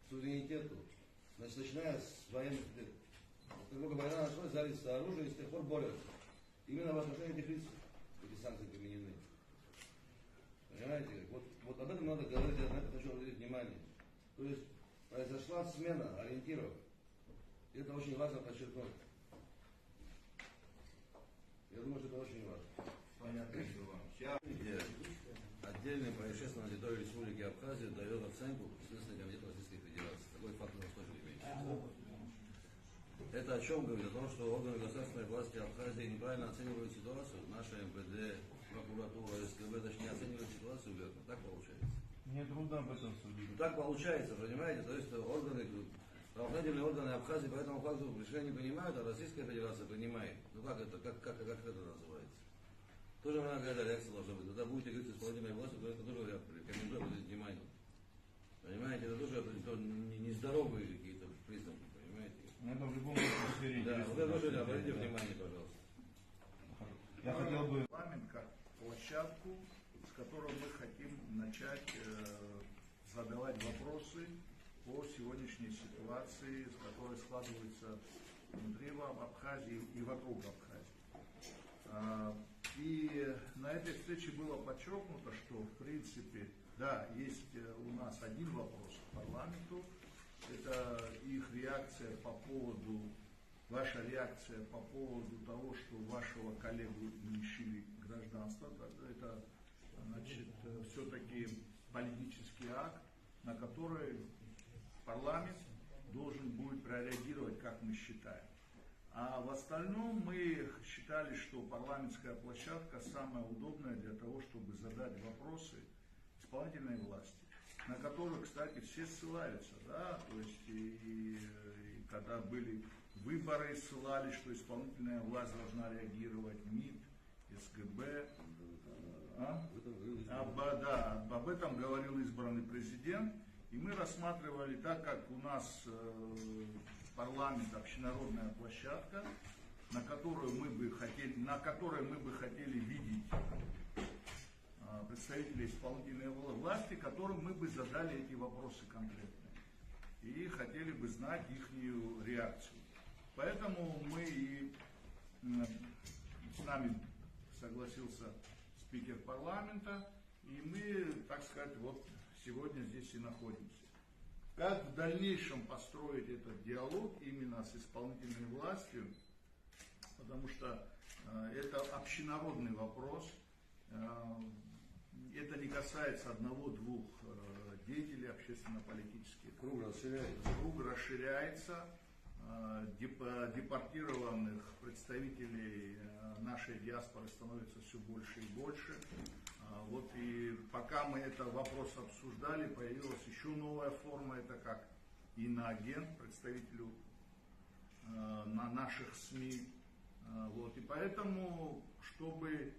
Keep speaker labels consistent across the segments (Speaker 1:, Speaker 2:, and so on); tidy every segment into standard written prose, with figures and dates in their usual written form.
Speaker 1: суверенитету, значит, начиная с военных лет. Как только война началась, взялись оружие и с тех пор борются. Именно в отношении этих лиц эти санкции применены. Понимаете? Вот об этом надо говорить, я на это хочу обратить внимание. То есть произошла смена ориентиров. И это очень важно подчеркнуть. Я думаю, что это очень важно.
Speaker 2: Понятно, что вам.
Speaker 1: Где отдельное происшествие на территории Республики Абхазия дает оценку Следственный комитет Российской Федерации. Такой факт у нас тоже имеется. Это о чем говорит? О том, что органы государственной власти Абхазии неправильно оценивают ситуацию. Наша МВД, прокуратура, СКБ даже не оценивают ситуацию верно. Так получается.
Speaker 3: Мне трудно об этом судить.
Speaker 1: Так получается, понимаете? То есть правоохранительные органы Абхазии по этому факту решения не принимают, а Российская Федерация принимает. Ну как это называется? Тоже надо какая-то реакция должна быть. Когда будете говорить с исполнительной властью, то это тоже я рекомендую обратить внимание. Понимаете, это тоже нездоровые какие-то признаки, понимаете?
Speaker 3: Это в любом случае.
Speaker 1: Да, вот это тоже обратите внимание, пожалуйста.
Speaker 3: Я хотел бы...
Speaker 2: Парламент как площадку, с которой мы хотим начать задавать вопросы по сегодняшней ситуации, с которой складывается внутри Абхазии и вокруг Абхазии. И на этой встрече было подчеркнуто, что в принципе, да, есть у нас один вопрос к парламенту, это их реакция по поводу, ваша реакция по поводу того, что вашего коллегу лишили гражданства. Это, значит, все-таки политический акт, на который парламент должен будет прореагировать, как мы считаем. А в остальном мы считали, что парламентская площадка самая удобная для того, чтобы задать вопросы исполнительной власти, на которую, кстати, все ссылаются, да, то есть и когда были выборы, ссылались, что исполнительная власть должна реагировать, МИД, СГБ, об этом говорил избранный президент. И мы рассматривали, так как у нас парламент общенародная площадка, на которой мы бы хотели видеть представителей исполнительной власти, которым мы бы задали эти вопросы конкретные. И хотели бы знать их реакцию. Поэтому с нами согласился спикер парламента, и мы, так сказать, вот сегодня здесь и находимся. Как в дальнейшем построить этот диалог именно с исполнительной властью, потому что это общенародный вопрос, это не касается одного-двух деятелей общественно-политических. Круг расширяется. Депортированных представителей нашей диаспоры становится все больше и больше. Вот и пока мы этот вопрос обсуждали, появилась еще новая форма, это как иноагент, представителю на наших СМИ. Вот, и поэтому, чтобы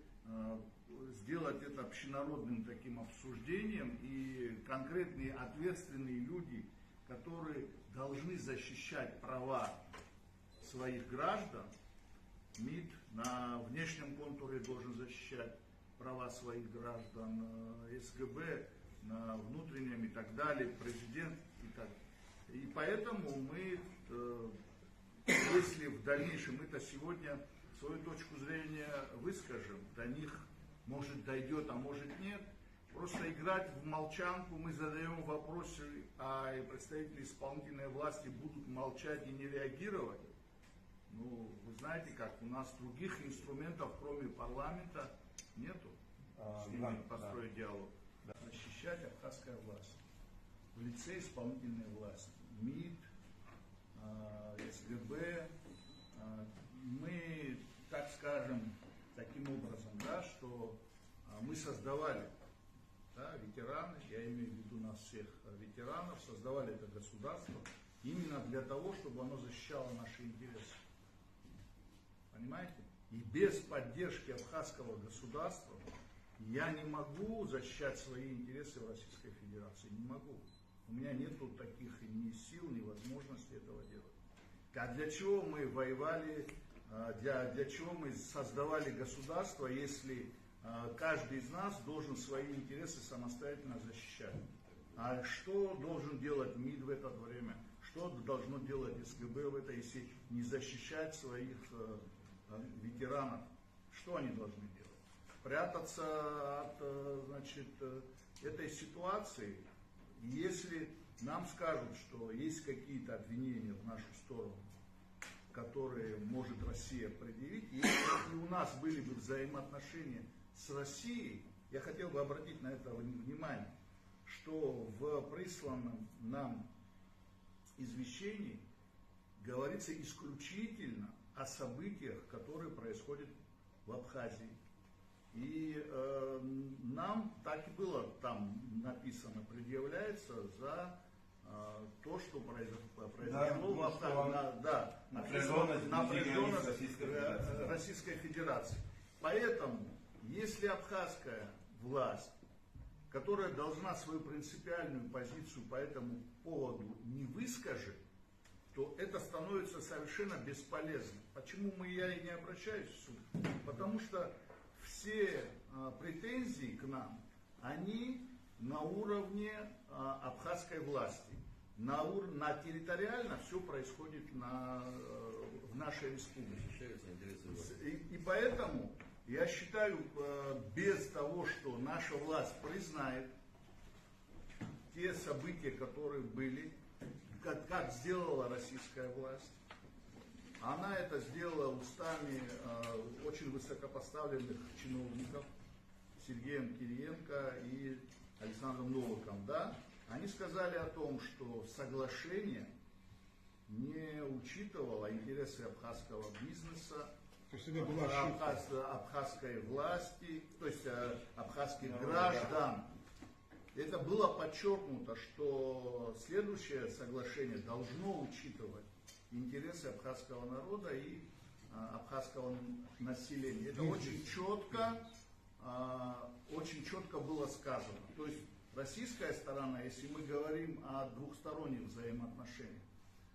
Speaker 2: сделать это общенародным таким обсуждением, и конкретные ответственные люди, которые должны защищать права своих граждан, МИД на внешнем контуре должен защищать права своих граждан, СГБ на внутреннем и так далее, президент и так далее. И поэтому мы, если в дальнейшем мы-то сегодня свою точку зрения выскажем, до них может дойдет, а может нет, просто играть в молчанку, мы задаем вопросы, а представители исполнительной власти будут молчать и не реагировать. Ну, вы знаете как, у нас других инструментов, кроме парламента, нету, с ними построить диалог. Защищать абхазская власть в лице исполнительной власти, МИД, СГБ. Мы, так скажем, таким образом, да, что мы создавали, да, ветераны, я имею в виду нас всех ветеранов, создавали это государство именно для того, чтобы оно защищало наши интересы. Понимаете? И без поддержки абхазского государства я не могу защищать свои интересы в Российской Федерации. Не могу. У меня нету таких ни сил, ни возможности этого делать. А для чего мы воевали, для чего мы создавали государство, если каждый из нас должен свои интересы самостоятельно защищать? А что должен делать МИД в это время? Что должно делать СКБ в это, если не защищать своих ветеранов? Что они должны делать? Прятаться от, значит, этой ситуации? Если нам скажут, что есть какие-то обвинения в нашу сторону, которые может Россия предъявить, если у нас были бы взаимоотношения с Россией, я хотел бы обратить на это внимание, что в присланном нам извещении говорится исключительно о событиях, которые происходят в Абхазии. И нам так и было там написано, предъявляется за то, что произошло в Абхазии. Да, напряженность Российской Федерации. Поэтому, если абхазская власть, которая должна свою принципиальную позицию по этому поводу не выскажет, то это становится совершенно бесполезным. Почему я и не обращаюсь в суд? Потому что все претензии к нам, они на уровне абхазской власти. На территориально все происходит в нашей республике. И поэтому я считаю, без того, что наша власть признает те события, которые были, как сделала российская власть, она это сделала устами очень высокопоставленных чиновников, Сергеем Кириенко и Александром Новиком, да, они сказали о том, что соглашение не учитывало интересы абхазского бизнеса, абхазской власти, то есть абхазских граждан. Это было подчеркнуто, что следующее соглашение должно учитывать интересы абхазского народа и абхазского населения. Это очень четко было сказано. То есть российская сторона, если мы говорим о двухсторонних взаимоотношениях,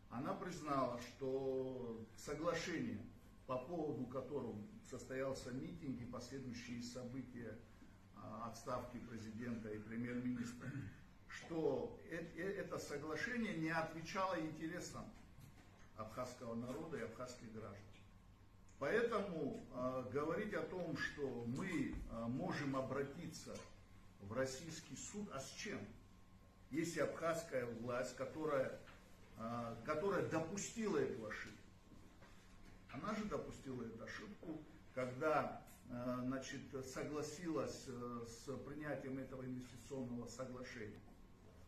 Speaker 2: она признала, что соглашение, по поводу которого состоялся митинг и последующие события отставки президента и премьер-министра, что это соглашение не отвечало интересам абхазского народа и абхазских граждан. Поэтому говорить о том, что мы можем обратиться в российский суд, а с чем? Если абхазская власть, которая допустила эту ошибку, она же допустила эту ошибку, когда согласилась с принятием этого инвестиционного соглашения.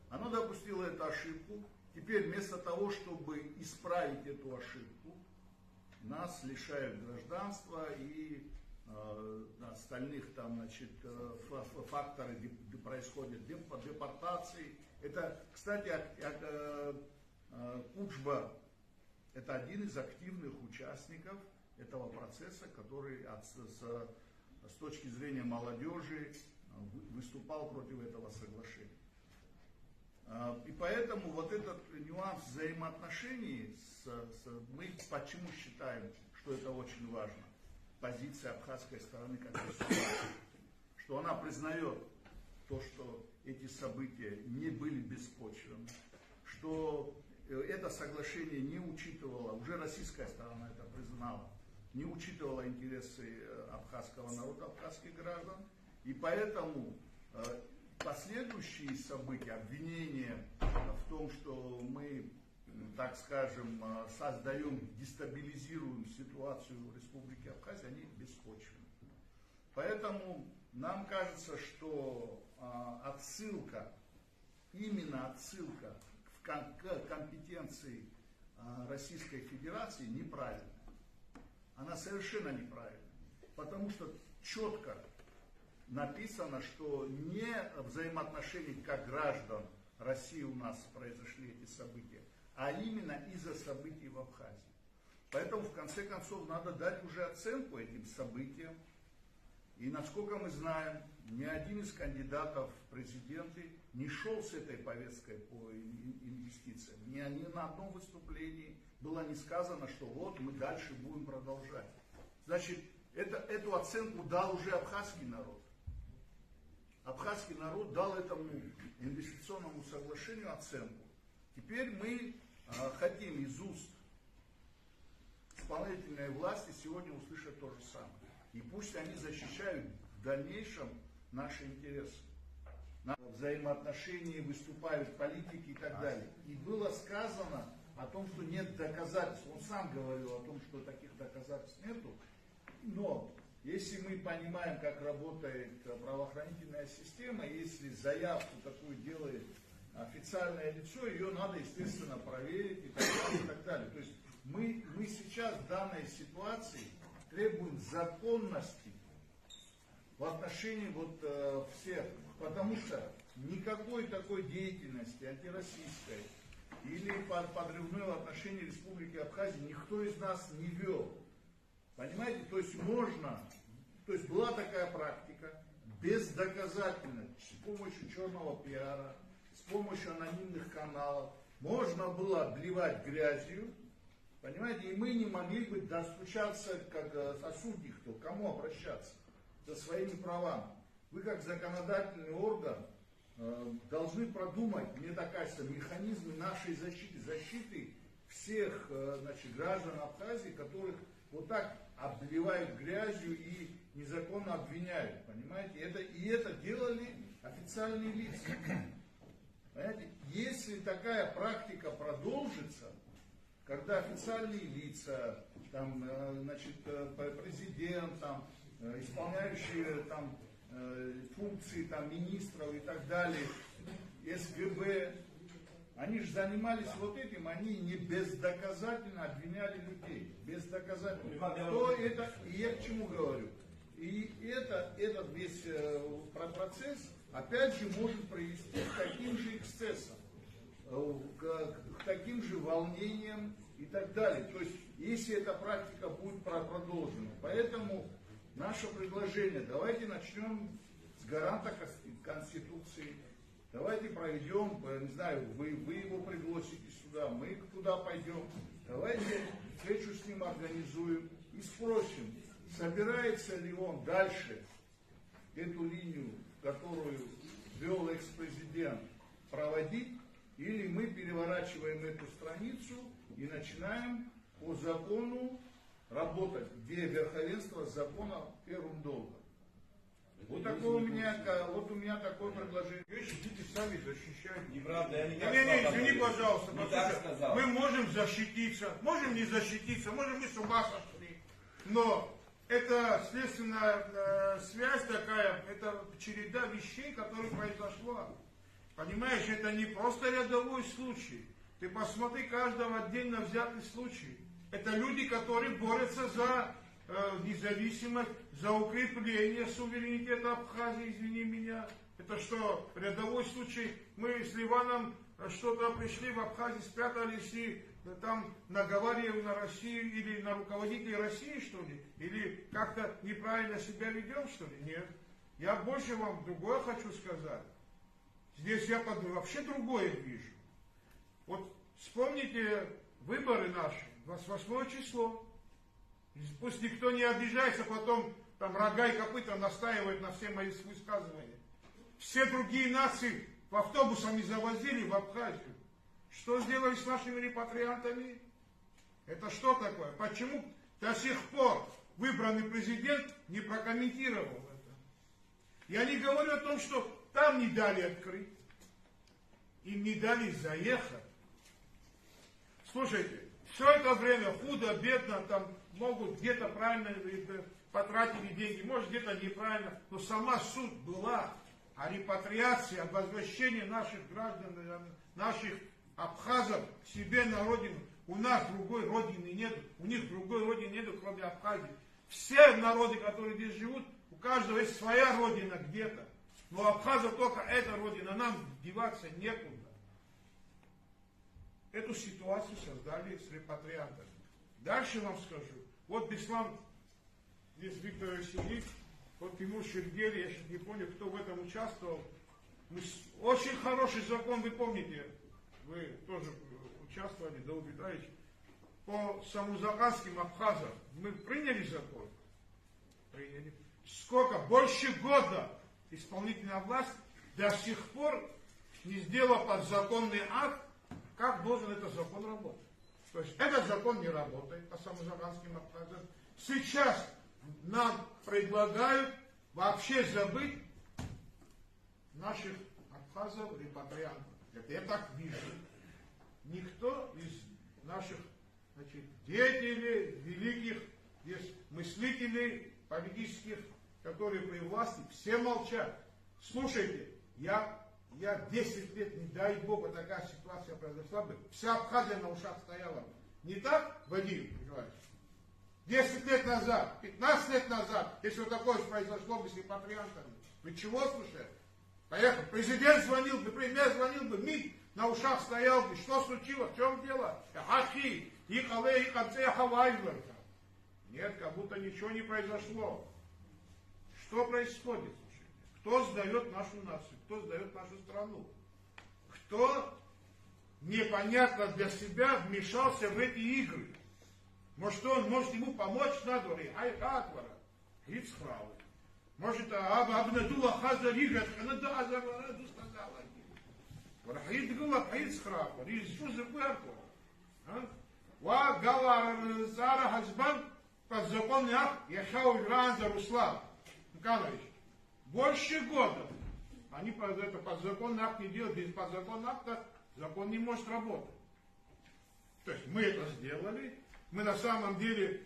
Speaker 2: Она допустила эту ошибку. Теперь вместо того, чтобы исправить эту ошибку, нас лишают гражданства и остальных там, факторы, где происходят депортации. Это, кстати, Кучба – это один из активных участников этого процесса, который с точки зрения молодежи выступал против этого соглашения. И поэтому вот этот нюанс взаимоотношений, мы почему считаем, что это очень важно, позиция абхазской стороны как государства, что она признает то, что эти события не были беспочвенны, что это соглашение не учитывало, уже российская сторона это признала, не учитывала интересы абхазского народа, абхазских граждан, и поэтому последующие события, обвинения в том, что мы, так скажем, создаем, дестабилизируем ситуацию в Республике Абхазия, они беспочвенны. Поэтому нам кажется, что именно отсылка к компетенции Российской Федерации неправильная. Она совершенно неправильная. Потому что четко написано, что не взаимоотношения как граждан России у нас произошли эти события, а именно из-за событий в Абхазии. Поэтому, в конце концов, надо дать уже оценку этим событиям. И, насколько мы знаем, ни один из кандидатов в президенты не шел с этой повесткой по инвестициям. Ни на одном выступлении было не сказано, что вот мы дальше будем продолжать. Значит, эту оценку дал уже абхазский народ. абхазский народ дал этому инвестиционному соглашению оценку. Теперь мы хотим из уст исполнительной власти сегодня услышать то же самое. И пусть они защищают в дальнейшем наши интересы. На взаимоотношения выступают политики и так далее. И было сказано о том, что нет доказательств. Он сам говорил о том, что таких доказательств нету. Но если мы понимаем, как работает правоохранительная система, если заявку такую делает официальное лицо, ее надо, естественно, проверить и так далее, и так далее. То есть мы сейчас в данной ситуации требуем законности в отношении всех, потому что никакой такой деятельности антироссийской или подрывной в отношении Республики Абхазия никто из нас не вел. Понимаете, то есть была такая практика, бездоказательно, с помощью черного пиара, с помощью анонимных каналов, можно было обливать грязью, понимаете, и мы не могли бы достучаться, как сосудник, к кому обращаться за своими правами. Вы как законодательный орган должны продумать, мне так кажется, механизмы нашей защиты всех граждан Абхазии, которых вот так обливают грязью и незаконно обвиняют, понимаете? Это делали официальные лица. Понимаете? Если такая практика продолжится, когда официальные лица, президент, исполняющие функции министров и так далее, СГБ, они же занимались этим, они не бездоказательно обвиняли людей. Бездоказательно. Кто это, и я к чему говорю? И этот весь процесс, опять же, может привести к таким же эксцессам, к таким же волнениям и так далее. То есть, если эта практика будет продолжена. Поэтому наше предложение, давайте начнем с гаранта Конституции. Давайте проведем, не знаю, вы его пригласите сюда, мы туда пойдем. Давайте встречу с ним организуем и спросим, собирается ли он дальше эту линию, которую вел экс-президент, проводить, или мы переворачиваем эту страницу и начинаем по закону работать, где верховенство закона первым долгом. Вот у меня такое предложение.
Speaker 4: Идите сами защищайте.
Speaker 3: Неправда, я не так
Speaker 4: Не,
Speaker 3: сказал.
Speaker 4: извини, пожалуйста.
Speaker 3: Не так сказал.
Speaker 4: Мы можем защититься, можем не защититься, можем мы с ума сошли. Но это следственная связь такая, это череда вещей, которая произошла. Понимаешь, это не просто рядовой случай. Ты посмотри каждого отдельно взятый случай. Это люди, которые борются за независимость, за укрепление суверенитета Абхазии, извини меня. Это что, рядовой случай? Мы с Ливаном что-то пришли в Абхазии, спрятались и там наговариваем на Россию или на руководителей России, что ли? Или как-то неправильно себя ведем, что ли? Нет. Я больше вам другое хочу сказать. Здесь я вообще другое вижу. Вот вспомните выборы наши, 28 число. Пусть никто не обижается, потом рога и копыта настаивает на все мои высказывания. Все другие нации в автобусами завозили в Абхазию. Что сделали с нашими репатриантами? Это что такое? Почему до сих пор выбранный президент не прокомментировал это? Я не говорю о том, что там не дали открыть. Им не дали заехать. Слушайте, все это время худо, бедно, могут где-то правильно потратили деньги, может где-то неправильно, но сама суть была о репатриации, об возвращении наших граждан, наших абхазов к себе на родину. У нас другой родины нет, у них другой родины нет, кроме Абхазии. Все народы, которые здесь живут, у каждого есть своя родина где-то. Но у абхазов только эта родина, нам деваться некуда. Эту ситуацию создали с репатриантами. Дальше вам скажу. Вот Беслан, здесь Виктор сидит, вот Тимур Шергели, я сейчас не помню, кто в этом участвовал. Очень хороший закон, вы помните, вы тоже участвовали, Дауд Витальевич, по самозаказским абхазам. Мы приняли закон? Приняли. Сколько? Больше года исполнительная власть до сих пор не сделала подзаконный акт, как должен этот закон работать. То есть этот закон не работает по самозабанским Абхазиям. Сейчас нам предлагают вообще забыть наших абхазов, репатриантов. Это я так вижу. Никто из наших, значит, деятелей, великих, есть мыслителей политических, которые при власти, все молчат. Слушайте, я 10 лет, не дай Бог, такая ситуация произошла бы, вся Абхазия на ушах стояла. Не так, Вадим Николаевич? 10 лет назад, 15 лет назад, если вот такое произошло бы с репатриантами, вы чего слушаете? Поехали, президент звонил бы, премьер звонил бы, МИД на ушах стоял бы, что случилось, в чем дело? Ахи, их але, их отцы, ахавайварка. Нет, как будто ничего не произошло. Что происходит? Кто сдает нашу нацию? Кто сдает нашу страну? Кто непонятно для себя вмешался в эти игры? Может, он может ему помочь на дворе? Айхатвара, Ицхрау. Может, Абнадула Хаза Ригат, Ханада Азарвара, Дустазала. Варахид Гула Ицхрау, Ризу Зерберку. Ва Гала Зара Хазбан, подзаконный акт, Яхау Гранза Руслан. Николаевич, больше года. Они это подзаконный акт не делают, без подзаконного акта закон не может работать. То есть мы это сделали, мы на самом деле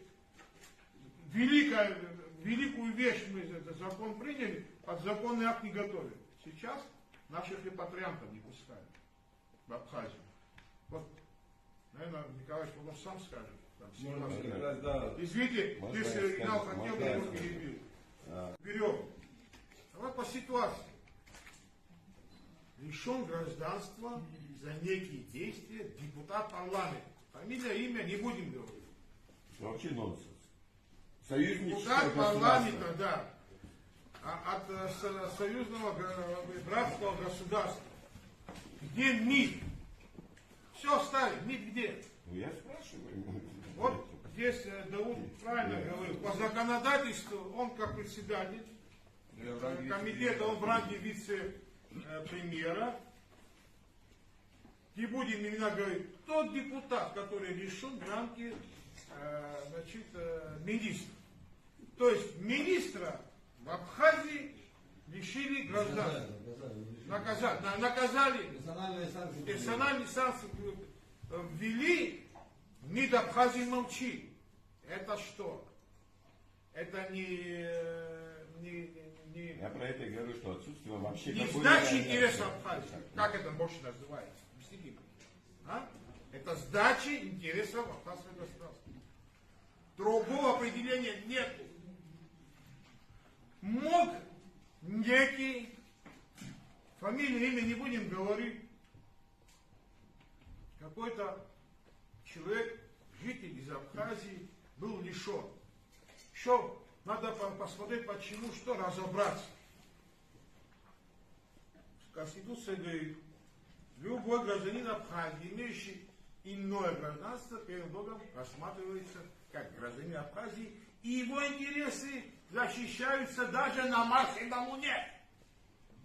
Speaker 4: великую вещь, мы этот закон приняли, подзаконный акт не готовили. Сейчас наших репатриантов не пускают в Абхазию. Вот, наверное, Николаевич потом сам скажет. Извините, если Игнал хотел, я его перебил. Берем. Давай по ситуации. Лишен гражданства за некие действия депутат парламента. Фамилия, имя не будем говорить.
Speaker 5: Вообще нонсенс. Союзничество
Speaker 4: Депутат парламента, да. От союзного братского государства. Где МИД? Все оставим. МИД где?
Speaker 5: Ну я спрашиваю.
Speaker 4: Вот здесь Дауд правильно говорил. По законодательству он как председатель комитета, он в ранге вице-премьера. Не будем именно говорить, тот депутат, который лишен гранки министра. То есть министра в Абхазии лишили гражданства. Наказали. Персональные санкции ввели, МИД Абхазии молчит. Это что? Это не
Speaker 5: Я про это и говорю, что отсутствие вообще...
Speaker 4: не сдача интересов Абхазии. Как это больше называется? Объясните. Это сдача интересов абхазского государства. Другого определения нет. Мог некий, фамилию, имя не будем говорить, какой-то человек, житель из Абхазии, был лишен. Еще надо посмотреть, почему, что разобраться. Конституция говорит, любой гражданин Абхазии, имеющий иное гражданство, перед Богом рассматривается как гражданин Абхазии, и его интересы защищаются даже на Марсе и на Луне.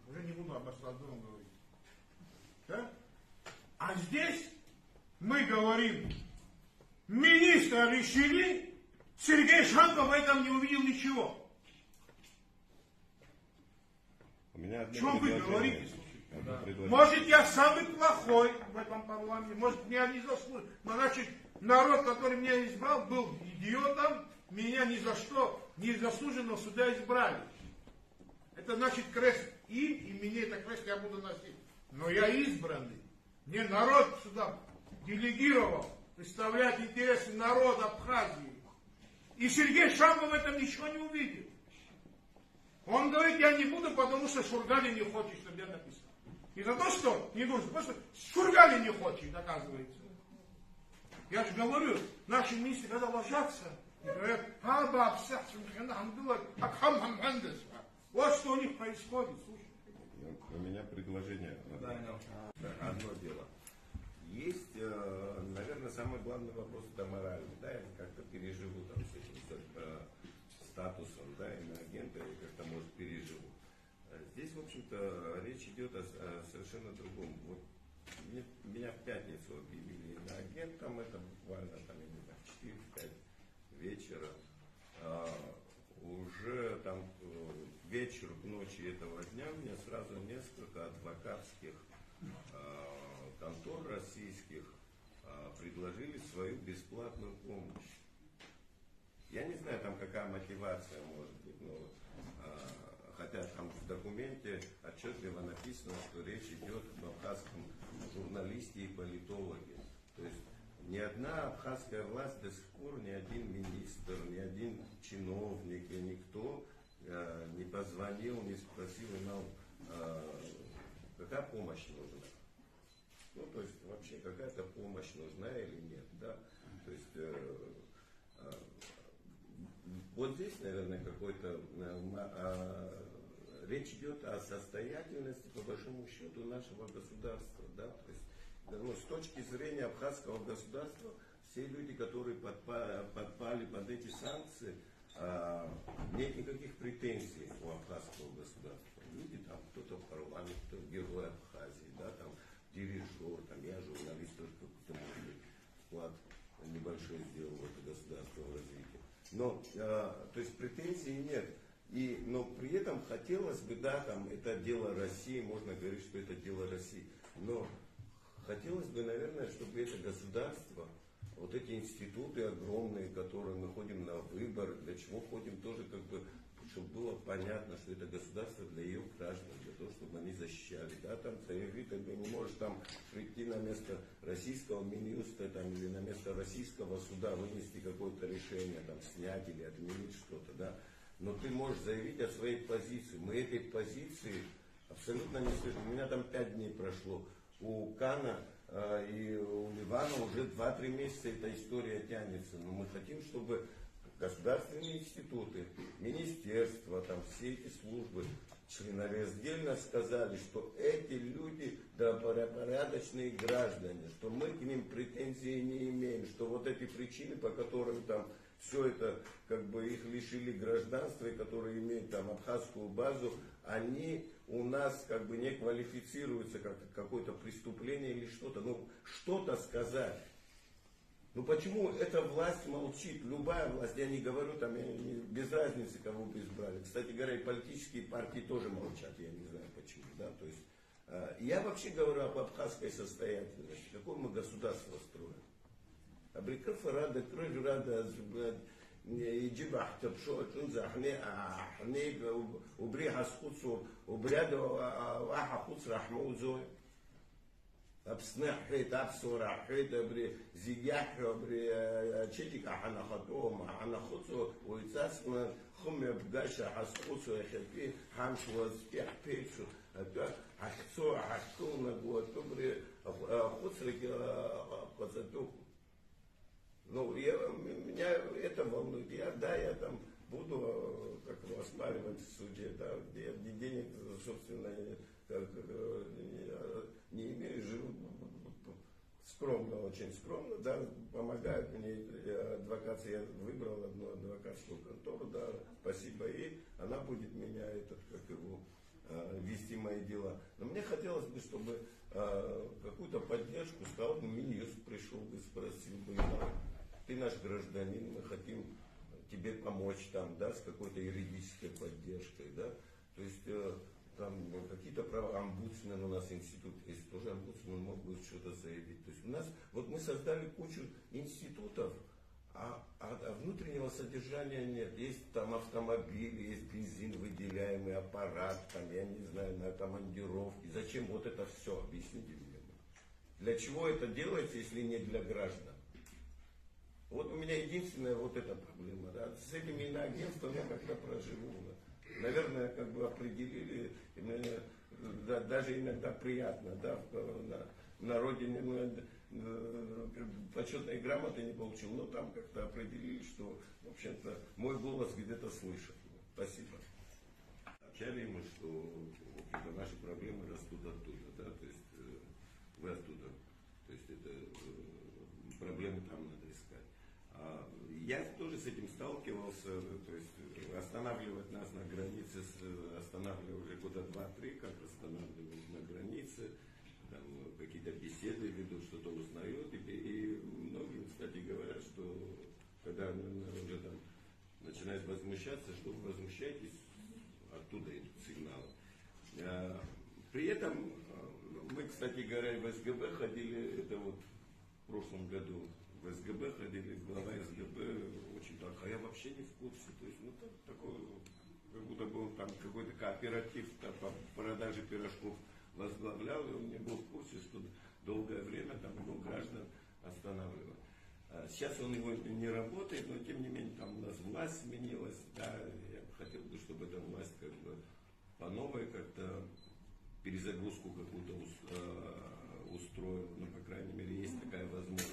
Speaker 4: Уже не буду об остальном говорить. Да? А здесь мы говорим, министра лишили, Сергей Шанков в этом не увидел ничего.
Speaker 5: У меня
Speaker 4: О чем вы говорите?
Speaker 5: Да.
Speaker 4: Может, я самый плохой в этом парламенте, может, меня не заслужил. Но значит, народ, который меня избрал, был идиотом, меня ни за что, незаслуженно сюда избрали. Это значит крест им, и мне это крест я буду носить. Но я избранный. Мне народ сюда делегировал представлять интересы народа Абхазии. И Сергей Шамов в этом ничего не увидел. Он говорит, я не буду, потому что Шургали не хочет, чтобы я написал. Не за то, что не нужно, потому что Шургали не хочет, оказывается. Я же говорю, наши министры, когда ложатся, говорят, вот что у них происходит, слушай.
Speaker 5: У меня предложение. Одно дело. Есть, наверное, самый главный вопрос, это моральный, да, я как-то переживу там с этим статусом, да, иноагента, я как-то, может, переживу. общем-то, речь идет о совершенно другом. Вот меня в пятницу объявили агентом, это буквально там, я не знаю, в 4-5 вечера. Уже там к вечеру, к ночи этого дня мне сразу несколько адвокатских контор российских предложили свою бесплатную помощь. Я не знаю, там какая мотивация может быть, но хотя там в документе отчетливо написано, что речь идет об абхазском журналисте и политологе. То есть ни одна абхазская власть до сих пор, ни один министр, ни один чиновник и никто не позвонил, не спросил нам, какая помощь нужна. Ну, то есть вообще какая-то помощь нужна или нет, да. То есть вот здесь, наверное, какой-то речь идет о состоятельности, по большому счету, нашего государства, да. То есть, ну, с точки зрения абхазского государства, все люди, которые подпали под эти санкции, нет никаких претензий у абхазского государства. Люди там, кто-то в парламенте, кто герой Абхазии, да, там дирижер, там я журналист, тоже какой-то, может быть, вклад небольшой сделал в это государство в развитии. Но, то есть претензий нет. Но при этом хотелось бы, да, там это дело России, можно говорить, что это дело России. Но хотелось бы, наверное, чтобы это государство, вот эти институты огромные, которые мы ходим на выборы, для чего ходим тоже, как бы, чтобы было понятно, что это государство для ее граждан, для того, чтобы они защищали. Да, там заявить, ты не можешь там прийти на место российского Минюста там, или на место российского суда, вынести какое-то решение, там, снять или отменить что-то, да. Но ты можешь заявить о своей позиции. Мы этой позиции абсолютно не слышим. У меня там 5 дней прошло. У Кана и у Ливана уже 2-3 месяца эта история тянется. Но мы хотим, чтобы государственные институты, министерства, там, все эти службы членораздельно сказали, что эти люди добропорядочные граждане, что мы к ним претензий не имеем, что вот эти причины, по которым там все это, как бы их лишили гражданства, и которые имеют там абхазскую базу, они у нас как бы не квалифицируются как какое-то преступление или что-то. Ну, что-то сказать. Ну почему эта власть молчит? Любая власть, я не говорю, там, без разницы, кого бы избрали. Кстати говоря, и политические партии тоже молчат, я не знаю почему. Да? То есть, я вообще говорю об абхазской состоятельности. Какое мы государство строим? Абрикафа рада, крыль рада, يجيب احتب شو تنزح حنيب وبريحة سقوط وبريد واحد قوس رحمه زوي أبصنع حيت أبصور حيت أبري زيجاح أبري تشيك حنا خطوهم حنا خطو ويتسمى خم يبقاش حسقوس ويخفي حمش وزكيح بيتشو حسوا حكونا جوا تبري خطرك قصدوك. Ну, меня это волнует. Я там буду, как оспаривать в суде, да, где денег, собственно, не имею, живу скромно, очень скромно, да, помогают мне адвокация, я выбрал одну адвокатскую контору, да, спасибо ей, она будет меня, вести мои дела. Но мне хотелось бы, чтобы какую-то поддержку сказал, Минюст пришел бы, спросил бы, ты наш гражданин, мы хотим тебе помочь там, да, с какой-то юридической поддержкой, да, то есть там какие-то права, омбудсмен у нас институт есть, тоже омбудсмен мог бы что-то заявить. То есть у нас, вот мы создали кучу институтов, а внутреннего содержания нет. Есть там автомобили, есть бензин, выделяемый аппарат, там, я не знаю, на командировки. Зачем вот это все, объясните мне. Для чего это делается, если не для граждан? Вот у меня единственная вот эта проблема, да. С этими иноагентствами я как-то проживу. Да. Наверное, как бы определили, и мне даже иногда приятно, да, на родине почетной грамоты не получил, но там как-то определили, что, в общем-то, мой голос где-то слышат. Спасибо. Общали мы, что наши проблемы растут оттуда, да, то есть вы оттуда, то есть это проблемы там надо искать. Я тоже с этим сталкивался, то есть останавливать нас на границе, останавливали уже года 2-3, как останавливают на границе, там какие-то беседы ведут, что-то узнают, и многие, кстати, говорят, что когда уже там начинает возмущаться, что вы возмущаетесь, оттуда идут сигналы. При этом мы, кстати говоря, в СГБ ходили, это вот в прошлом году, в СГБ ходили, глава СГБ очень так, а я вообще не в курсе, то есть, ну, такой, как будто был там какой-то кооператив там, по продаже пирожков возглавлял, и он не был в курсе, что долгое время там его граждан останавливали. Сейчас он его не работает, но тем не менее там у нас власть сменилась, да, я хотел бы, чтобы эта власть как бы по новой как-то перезагрузку какую-то устроила, ну, по крайней мере, есть такая возможность.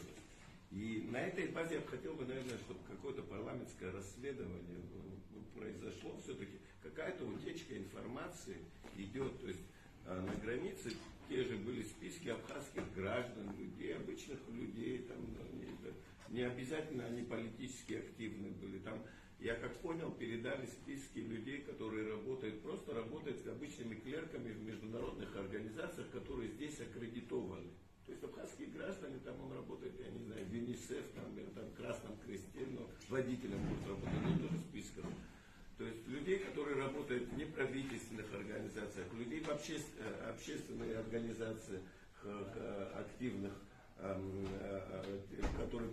Speaker 5: И на этой базе я бы хотел бы, наверное, чтобы какое-то парламентское расследование произошло, все-таки какая-то утечка информации идет, то есть на границе те же были списки абхазских граждан, людей, обычных людей, там, не обязательно они политически активны были, там, я как понял, передали списки людей, которые работают, просто работают обычными клерками в международных организациях, которые здесь аккредитованы. То есть абхазские граждане, там он работает, я не знаю, в ЮНИСЕФ, там Красном Кресте, но водителем будет работать, но тоже списком. То есть людей, которые работают в неправительственных организациях, людей в общественных организациях активных, которые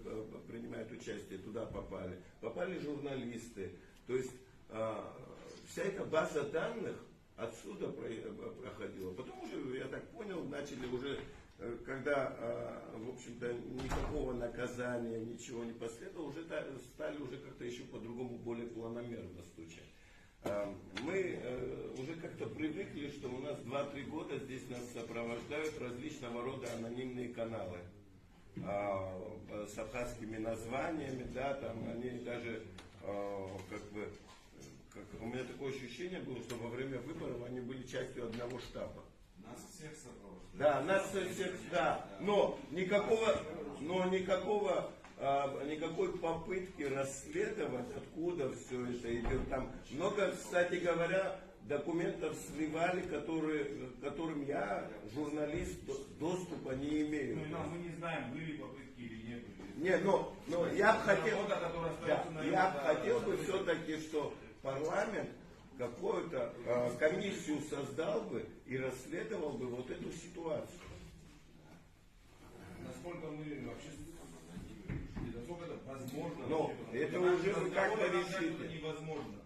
Speaker 5: принимают участие, туда попали. Попали журналисты. То есть вся эта база данных отсюда проходила. Потом уже, я так понял, начали уже, когда, в общем-то, никакого наказания, ничего не последовало, уже стали уже как-то еще по-другому, более планомерно стучать. Мы уже как-то привыкли, что у нас 2-3 года здесь нас сопровождают различного рода анонимные каналы с абхазскими названиями, да, там они даже у меня такое ощущение было, что во время выборов они были частью одного штаба.
Speaker 3: Нас всех сопровождают.
Speaker 5: Да, нас всех, да. Но никакой попытки расследовать, откуда все это идет. Там много, кстати говоря, документов сливали, которым я, журналист, доступа не имею.
Speaker 3: Ну, мы не знаем, были попытки или не были.
Speaker 5: Нет, но я бы хотел бы все-таки, что парламент какую-то комиссию создал бы и расследовал бы вот эту ситуацию.
Speaker 3: Насколько мы вообще, насколько это возможно?
Speaker 5: Но это уже вы как-то решите.
Speaker 3: Невозможно.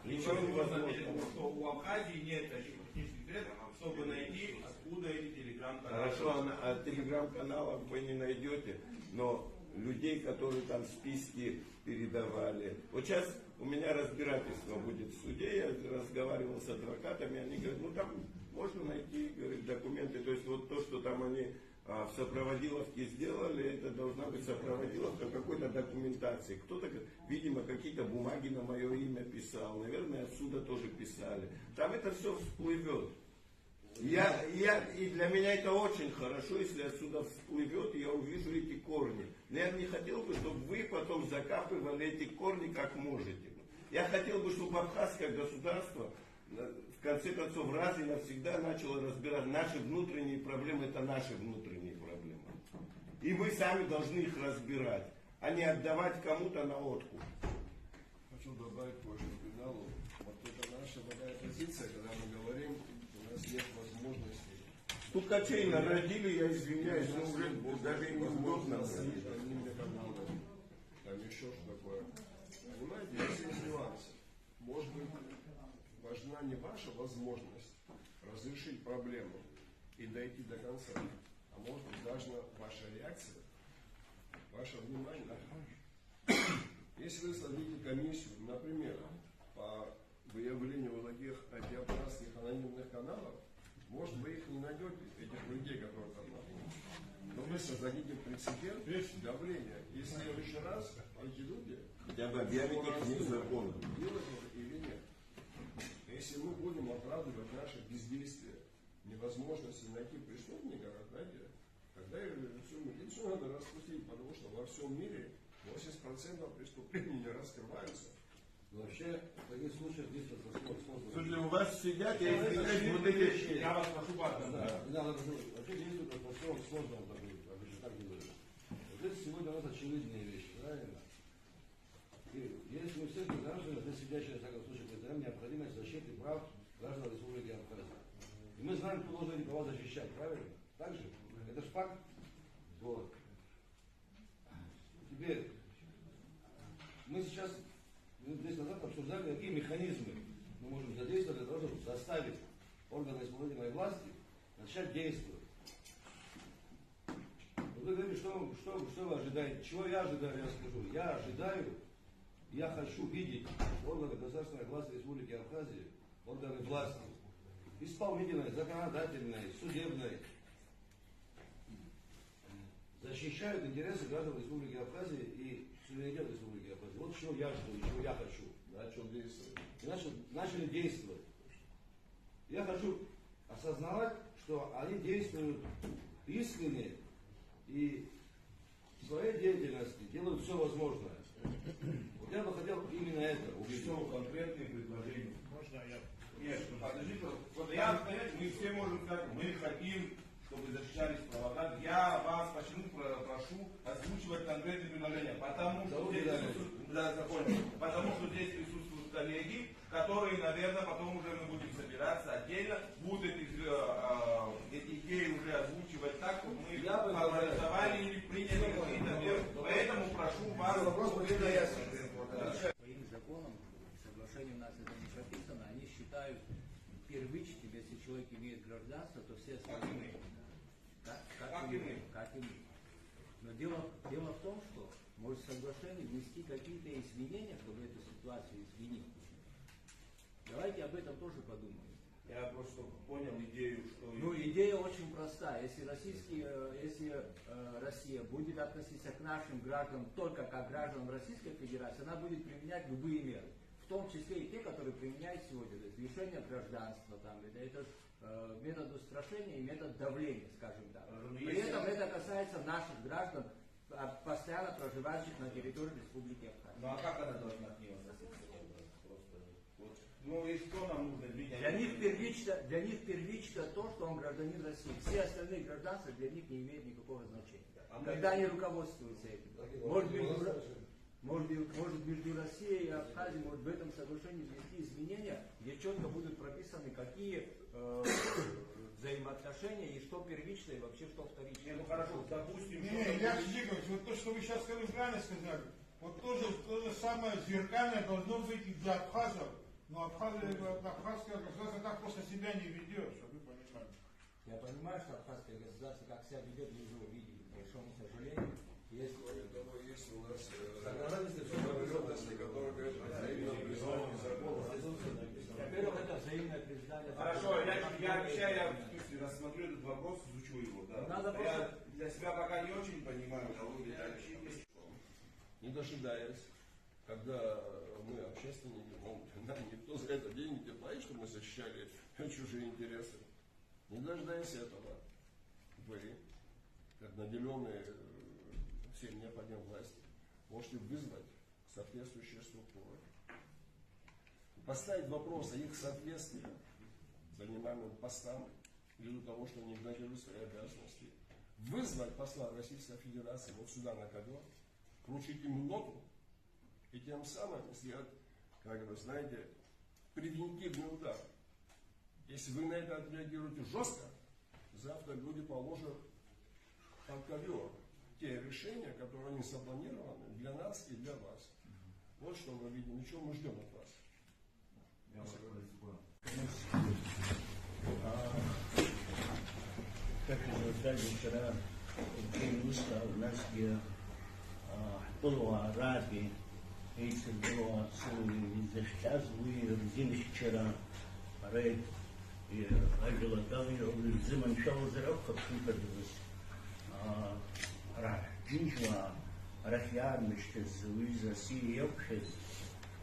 Speaker 5: Ничего невозможно.
Speaker 3: Что у Абхазии нет технических средств, чтобы найти, откуда эти телеграм-каналы.
Speaker 5: Хорошо, от телеграм-каналов вы не найдете, но людей, которые там списки передавали. Вот сейчас у меня разбирательство будет в суде, я разговаривал с адвокатами, они говорят, ну там можно найти, говорит, документы, то есть вот то, что там они в сопроводиловке сделали, это должна быть сопроводиловка какой-то документации. Кто-то, видимо, какие-то бумаги на мое имя писал, наверное, отсюда тоже писали. Там это все всплывет. И для меня это очень хорошо, если отсюда всплывет, и я увижу эти корни. Но я не хотел бы, чтобы вы потом закапывали эти корни как можете. Я хотел бы, чтобы абхазское государство в конце концов раз и навсегда начало разбирать наши внутренние проблемы, это наши внутренние проблемы. И мы сами должны их разбирать, а не отдавать кому-то на откуп.
Speaker 6: Хочу добавить позже к финалу. Вот это наша такая позиция, когда мы говорим, у нас нет возможности.
Speaker 5: Стукачей народили, я извиняюсь, но уже даже и неудобно.
Speaker 6: Там еще что такое. Понимаете, здесь есть нюансы. Может быть, важна не ваша возможность разрешить проблему и дойти до конца, а может быть важна ваша реакция, ваше внимание. Если вы создадите комиссию, например, по выявлению вот таких антиабхазских анонимных каналов, может вы их не найдете, этих людей, которые там находятся. Но вы создадите прецедент давления. Если в следующий раз эти люди
Speaker 5: Хотя бы объявить их незаконным.
Speaker 6: делать это или нет. Если мы будем оправдывать наше бездействие, невозможность найти преступника, как знаете, тогда всю милицию надо распустить, потому что во всем мире 80% преступлений не раскрываются.
Speaker 1: Вообще, в таких случаях действует сложно.
Speaker 2: Слушайте, у вас сидят, я извиняюсь, вот эти...
Speaker 3: Я вас прошу, Батя.
Speaker 1: Вообще действует атмосфера сложного такой, так говорю. Вот это сегодня у нас очевидные вещи, правильно? И если у всех граждан, здесь сидящие, в всяком случае, представляем необходимость защиты прав граждан Республики Абхазия. И мы знаем, кто должен эти права защищать, правильно? Так же? Это же факт. Вот. Теперь, мы сейчас, здесь назад обсуждали, какие механизмы мы можем задействовать для того, чтобы заставить органы исполнительной власти начать действовать. Вы говорите, что вы ожидаете? Чего я ожидаю, я скажу. Я ожидаю, я хочу видеть органы государственной власти Республики Абхазия, органы власти, исполнительной, законодательной, судебной, защищают интересы граждан Республики Абхазия и суверенитет Республики Абхазия. Вот чего я жду и чего я хочу.
Speaker 6: Начал действовать.
Speaker 1: И начали действовать. Я хочу осознавать, что они действуют искренне и в своей деятельности делают все возможное. Вот я бы хотел именно это увидеть.
Speaker 3: Что конкретные предложения?
Speaker 4: Можно я?
Speaker 3: Нет, ну подождите. Вот я, понимаете, мы все можем сказать, мы хотим, чтобы защищались права. Я вас почему прошу озвучивать конкретные предложения? Потому что здесь присутствуют коллеги, которые, наверное, потом уже мы будем собираться отдельно, будут эти идеи уже озвучивать так, чтобы мы проголосовали или приняли какие-то меры. Поэтому прошу вас...
Speaker 7: По их законам, соглашение у нас это не прописано, они считают первичным, если человек имеет гражданство, то все остальные. Как и мы. Но дело в том, что может соглашение внести какие-то изменения, чтобы эту ситуацию изменить. Давайте об этом тоже подумаем.
Speaker 3: Я просто понял идею, что...
Speaker 7: Ну, идея очень простая. Если Россия будет относиться к нашим гражданам только как гражданам Российской Федерации, она будет применять любые меры. В том числе и те, которые применяют сегодня. То есть лишение гражданства, это метод устрашения и метод давления, скажем так. При этом это касается наших граждан, постоянно проживающих на территории Республики Абхазия.
Speaker 3: Ну а как она должна к ним относиться? Ну и что нам нужно изменить?
Speaker 7: Для них первично то, что он гражданин России. Все остальные гражданства для них не имеют никакого значения. Когда они руководствуются этим. Может между Россией и Абхазией, может в этом соглашении внести изменения, где четко будут прописаны, какие взаимоотношения и что первичное и вообще что вторичное.
Speaker 3: Ну хорошо, допустим...
Speaker 4: Илья Сидикович, вот то, что вы сейчас правильно сказали, вот то же самое зеркальное должно быть и для абхазов. Но абхазское государство так просто себя не ведет, чтобы вы понимали.
Speaker 7: Я понимаю, что абхазское государство как себя ведет, вы уже увидели, к большому сожалению.
Speaker 6: Есть у нас договоренности, которые говорят о взаимном признании закона.
Speaker 7: Во-первых, это взаимное признание.
Speaker 3: Хорошо, я обещаю, я в смысле рассмотрю этот вопрос, изучу его. Да?
Speaker 7: Надо
Speaker 3: Я для себя пока не очень понимаю, кого вы
Speaker 6: Не дожидаясь, когда мы общественники, нам никто за это деньги не платит, чтобы мы защищали чужие интересы. Не дожидаясь этого, вы, как наделенные всем необходимой власти, можете вызвать соответствующие структуры, поставить вопрос о их соответствии занимаемым постам ввиду того, что они игнорируют свои обязанности, вызвать посла Российской Федерации вот сюда на ковер, вручить ему ноту и тем самым сделать, как вы знаете, превентивный удар. Если вы на это отреагируете жестко, завтра люди положат под ковер те решения, которые они запланированы для нас и для вас. Вот что мы видим, и чего мы ждем от вас.
Speaker 8: Как уже сказали вчера, у нас где полуараби, эйцер было сейчас вы родились вчера, рейд и агилатали, зиман шел зарок, как выпадалось. Джинжа, Рахьян, Мечтез, Уиза, Сия, Йопшез,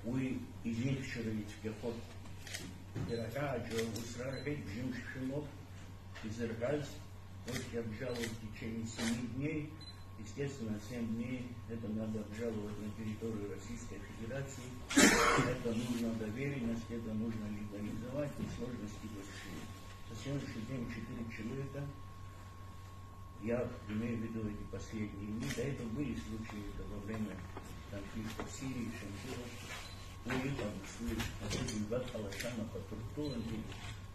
Speaker 8: Уи, Изинчерить, Гехот, Пирога, Джо, Усрархет, Джимшинов, Изергаз, вот я бежал в течение 7 дней, Естественно, 7 дней это надо обжаловать на территорию Российской Федерации. Это нужно доверенность, это нужно легализовать, и сложности большие. На сегодняшний день 4 человека, я имею в виду эти последние дни, до этого были случаи во время конфликта в Сирии, Шампура, уехал в Сирию, ответил Бат Халашана по Туртуанке,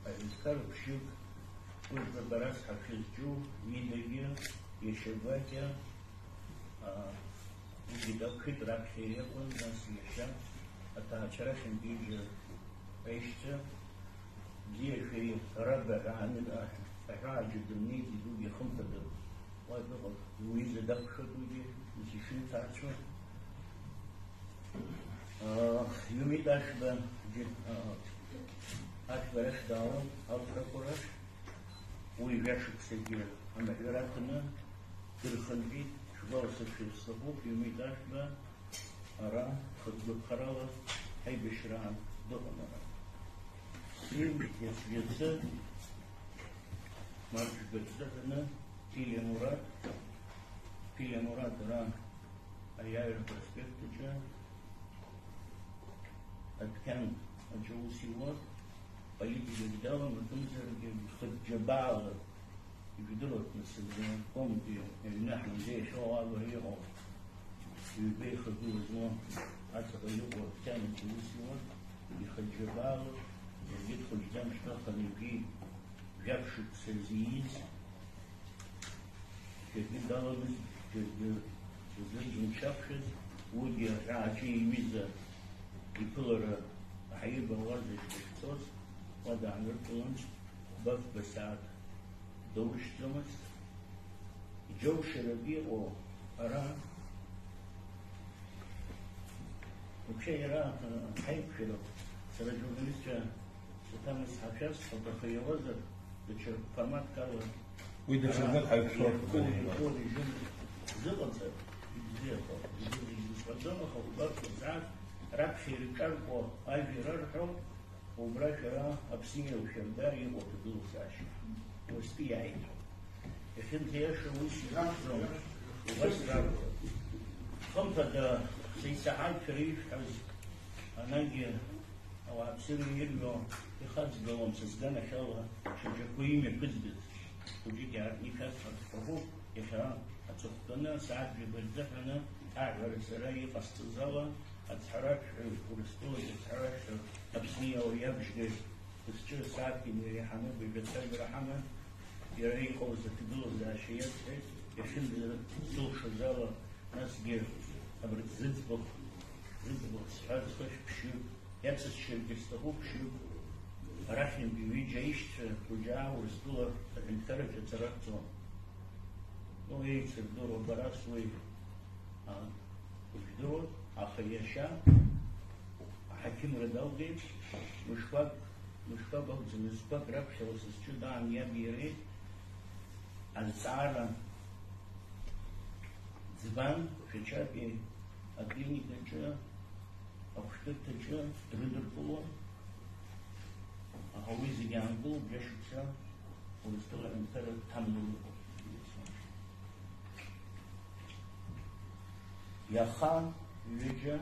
Speaker 8: Алискар Пшик, Барас Хафизджу, Видеге, Ешеватя, Гидакхит Ракхеякон, Насиша, Атачарашин Биджа Эшча, Диэши Раба Ранина, Раджи Дмити, Дуги Хумтада, Вайбал, Луиза Дакша Дуги, Насишин Тачва, Юмидашба, Ашбараш Даун, Алтракураш, Уйгашик Сегир, Амавератана, Тирханбит, Шварсовший Слабук, Юмидашба, Ара, Хадбухарала, Айбешран, Дохамара. Срим, Ясвеца, Марш Бецдатана, Пилия Мурат, Ра, Аяр Проспектича, Аткан, Аджаусилот, политика Гдала, Матунзерги, Хаджабала, и ведут на себе, помните, нахуй здесь, шоу Аварио, и Бейха Дузно, Ацахаюко, Аткан, Аджаусилот, и Хаджабала, и Вид Хадждам, Штаханики, Вявшик Сазииз, Гдала, Злыгин Шапшит, Уги Рачи и Виза, и Пылара Хаиба Вазиш Бешцос, Вода Амиртуланч, Бав Басад, Доуштамас, Джоу Шараби О Ара. Вообще Ара Хайпширов, среди журналистов, там из Хачарства, Бахаеваза, дочер формат Кала.
Speaker 3: Выдержал Хайпширов.
Speaker 8: Режим Зыбанца, Зеркал, Господома, Хаудар, Кузак, Ракши Рикарко, Альви Рархау, Убрашара, Обсинил Шердари, Отудул Саши. Успеяет. Если ты ешь, Уйши, у вас рарко. Ком-то да Сейсахаль Фериш, Анаги, Абсилу Ирго, и Хадзгалом создана Шала, Шаджаку имя Пиздец. Уджики Арникас, Фаху, Яхара, Ацухтана, Саадри Бальдахана, Агар Сараи, Фастузала, Ацхараш, Курсту, Ацхараш, Абсния, Уябжги, Пусчу, Саадки, Мирихана, Бибеталь Рахана, Ирейхов, Закидул, Зашият, Яшин, Сулша Зала, Насгир, Абритзицбух, Зицбух, Схадхаш, Пшу, Япсас Ширгистаху, Пшу, Рахин, Бивиджа, Ишча, Куджа, Урстула, Интарак, Царакцон. Ну, и Цердуру Барасуи, Уждуру, Ахаяша, Хаким Радалги, Мушпак, Мушпак, Рапшалас из Чудан, Ябири, Ансара, Дзбан, Шичапи, Аклиникача, Авштыктача, Рыдерпуло, Ахауизи Янгул, Бешикса, Урстула, Интарак, Тамнул. Яха, Виджа,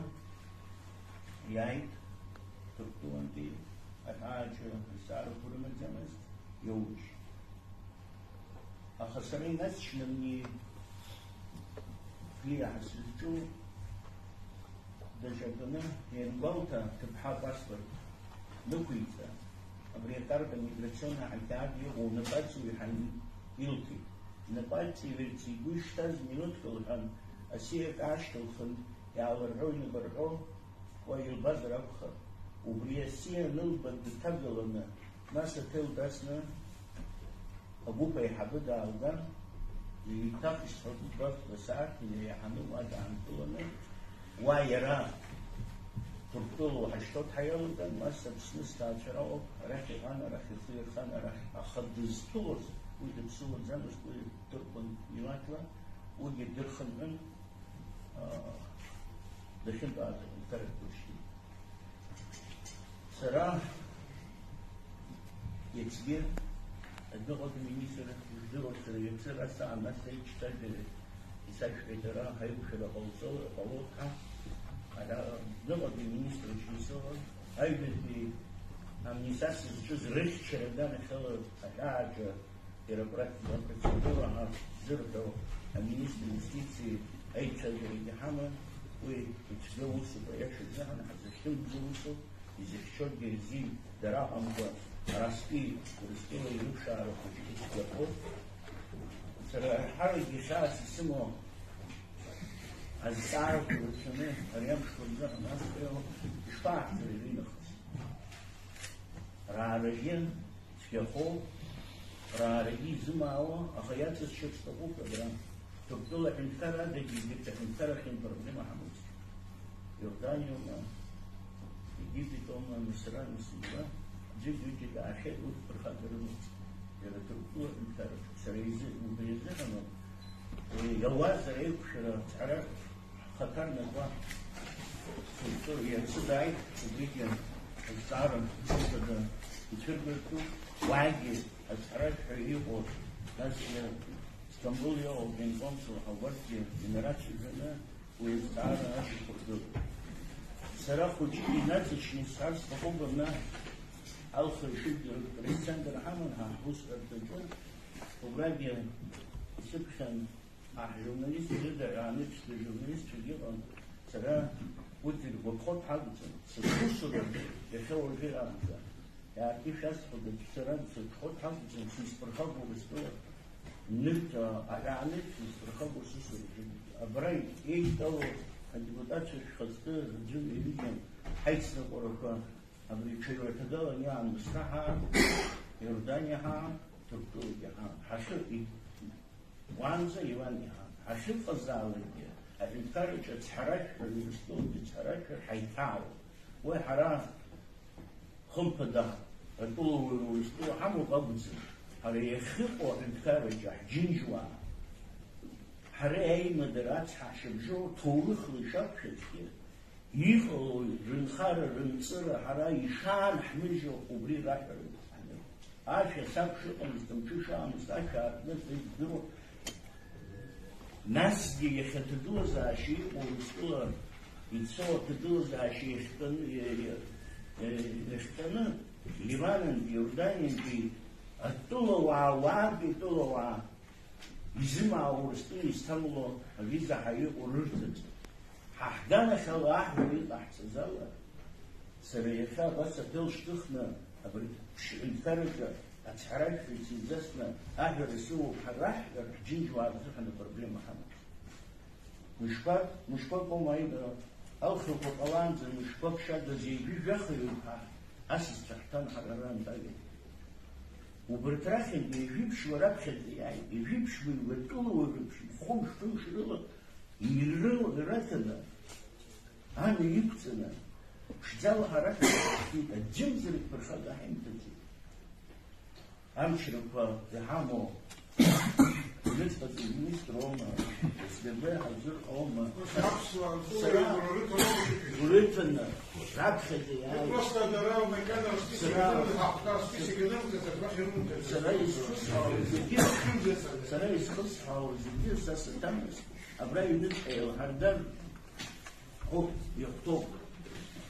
Speaker 8: Яйт, Туртуанти, Ахача, Сару Пурамадзамас, Йоуч. Ахасарей Насчнамни, Флия Хасильчу, Дажагана, Янгаута, Кабха Паспорт, Нукуица, Абриатарка миграционная Альтаадия, Унапацию и Хан Илки. Напальцы верти Гуштаз Минуткалхан, Асиек Ашталхан, Ялархойна Бархо, Койл Базрабха, Убриасия Нилбан Дитабилана, Наса Телдасна, Абупа и Хабада Алдан, и так из Хабубах Васаак, или Яхану Адантулана, Вайера, Туртулу Хаштот Хайалдан, Маса Псниста Ачарао, Рахи Хана, Рахи Фирхана, Рахи Ахаддизтур, Уйдет Сулан Замус, Уйдет Туркан Милатла, Уйдет Дирханан, Дахин База, Тарек Пушки. Сара, Ецбир, одного министра, Ждуров, Сара, Сара, Нас читали из Сачветера, Хайбушера Полотка, Дела министра Чесова, Айбетли, Амнисас из Рыш Череда начала Аджа, Терапратия процедура, Зердо, министр юстиции Айча Геридихама, вы Чдоусу, Пояши Захана, Хазаштим Джусу, из счет Герзи, Дара Амба, Раски, Рустила Юшара, Кучков, Харри Гиша, Симо, Азаров, Ручане, Ариам Школьза, Настрел, Шпах, Ринах, Рараген, Шкехо, Рараги, Зумао, Ахаяца, Шекстову, программ. Тубдула Инкара, Дегибита, Инкара, Проблема Хамус. Иорданию, Египет, Мисра, Мисра, Джигюти, Ахет, Прохадеру, Тубдула Инкара, Сарайзи, Убрезерано, Ялаза, Эйпшера, Цара, Хатарна, Два, Судай, Убритен, Царом, Супада, Ичерберту, Ваги, Цара, Шарио, Насия, Стамбулия, Генконсу, Хаварти, Генерация Жена, Уездара, Ашипурду. Сарафу Чигинатичный царство Хогана, Алха Шидер, Александр Хаман, Хус Артаджон, Убраги, Сипшан, журналист, ранечный журналист, он Сара, Утер, Бокхот Хагцен, Сусуры, Яшел уже Амза. Я сейчас ходил, Саран, Сухот Хагцен, Сиспархагу, Вестуя. Нельзя, ранец, Сиспархагу, Сусуры. Абрай, Эйтало, депутация Шхасты, Джим и Виден, Хайцна Порока, Абричева Тадала, Ян, Мстаха, Иордания, Туркия, Хаши и Ванза, Ивания, Хаши Фазалия, Аринкарич, Цхарач, Равистон, Цхарач, Хайтау, Уэхара, Хумпада, Тулу, Ристу, Хаму Бабузи, Арияхипо, Аринкарич, Джинжуа. Харей модерат хашибжо толых лишапшетки ихо рынхара рынцыра хара ишан хмижо убри рахар аша сапши он чушам саша несдро насги ехатду заши улстула ицо тду заши штаны Ливанен Иорданien и оттулова ваби тулова Изима урсту İstanbul'u vize hayı ururdu. Hahdana şallah ve lahzala. Sarayfa basa tilştukhna abri infarja atharaj fi sizasna ahli resu harah jinj wa zahna problem Muhammad. Muşpak olmaydı. Alxu qotalanz muşpak şada zeybi jakhiyuha asist tahtan hararan dagi. وبرتراخن يجيبش ورابشة يعني يجيبش بالوتولو ويجيبش يخمش تمش رلا يرلو غراتنا أنا يبتنا شجاو هراتنا الجمزرك برخاطة حين تجي أمشرقا يحامو نسبة المينستر أوما استباح الزر أوما وريتنا رابشة يعني
Speaker 4: Просто дарал мекана
Speaker 8: سنة يسخصها وزدير ساسة تمس أبراي ندحي وهردان هو يخطب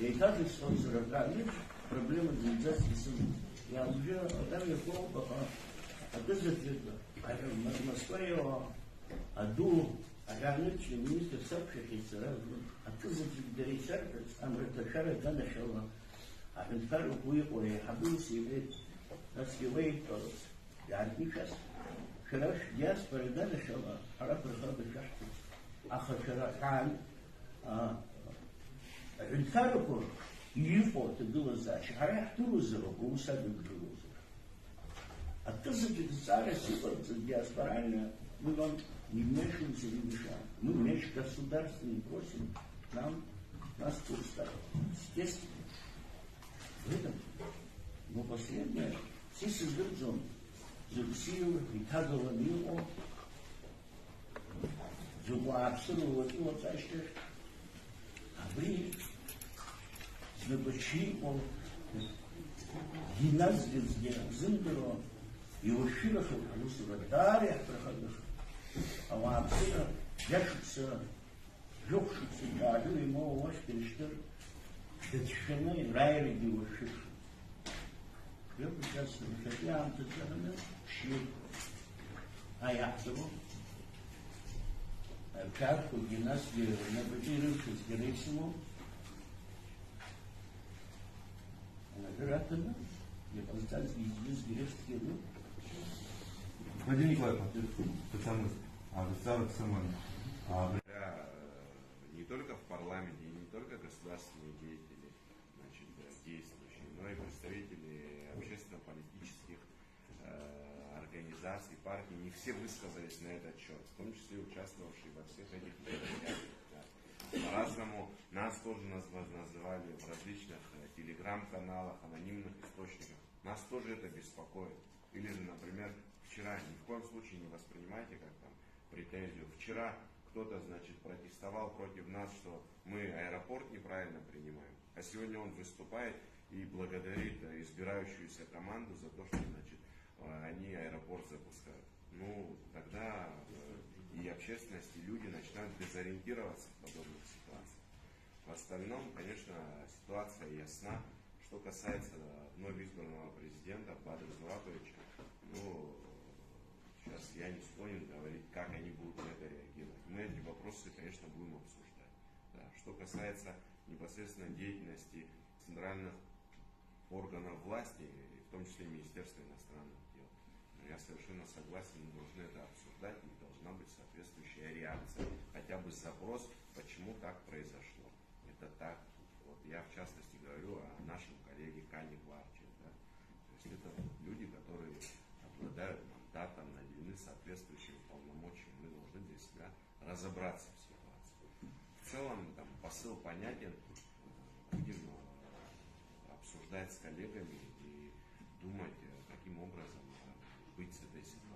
Speaker 8: يكاد يسخص رقاني проблема زلزاز يسمى يعني جاء أدام يخطب بقى أدزت جدا Москва أدو أجانب شيء министр سبشة في السراء أدزت جدا يسرق أمر تشارك أنا شاء عشان فرق ويقول حبيس يبيت ناس يبيت يعني كيف شراش جاس فردان إن شاء الله حرف الخرب الشحط آخر شراش عام الفرق يفوت تدوز شهر يحتوزر ووسد الجوزر التصل السارة سيبر جاس فرعنا мы не вмешиваемся в решение. Мы вместе государственные просим нам нас поставить. Естественно. В этом. Но последнее, все создают Зубсию, Итагова Мило, Зуба Абсурова, вот зачем? Абри, Знабачи, он гимназия сделал, Зиндеро, его Широхов, Лусова, Дарья, проходил, а Абсура, yaşıtsa, yokşutsa, adı ima ovaş geliştir, yetişene rayr ediyor şiş. Yok biraz şöyle anlatacağını şiir hayatı bu. Карту, где нас наблюдирующих героизму, вероятно, я поставил из героических рук.
Speaker 9: Владимир Николаевич, потому
Speaker 10: не только в парламенте, и не только государственные деятели, значит, действующие, но и представители общественно-политических организаций, партий, не все высказались на этот счет, в том числе участвовавшие во всех этих мероприятиях. Да. По-разному нас тоже называли в различных телеграм-каналах, анонимных источниках. Нас тоже это беспокоит. Или же, например, вчера, ни в коем случае не воспринимайте как там претензию. Вчера кто-то, значит, протестовал против нас, что мы аэропорт неправильно принимаем. А сегодня он выступает и благодарит избирающуюся команду за то, что, значит, они аэропорт запускают. Ну, тогда и общественность, и люди начинают дезориентироваться в подобных ситуациях. В остальном, конечно, ситуация ясна. Что касается вновь избранного президента Бадра Зулатовича, ну, сейчас я не склонен говорить, как они будут на это реагировать. Мы эти вопросы, конечно, будем обсуждать. Да. Что касается непосредственно деятельности центральных органов власти, в том числе Министерства иностранных дел, я совершенно согласен, мы должны это обсуждать, и должна быть соответствующая реакция, хотя бы запрос, почему так произошло. Это так. Вот я в частности говорю о нашем коллеге Кане Кварче. Да? То есть это люди, которые обладают мандатом, наделены соответствующими полномочиями. Мы должны для себя разобраться в ситуации. В целом там посыл понятен. Будем обсуждать с коллегами и думать, каким образом быть с этой ситуацией.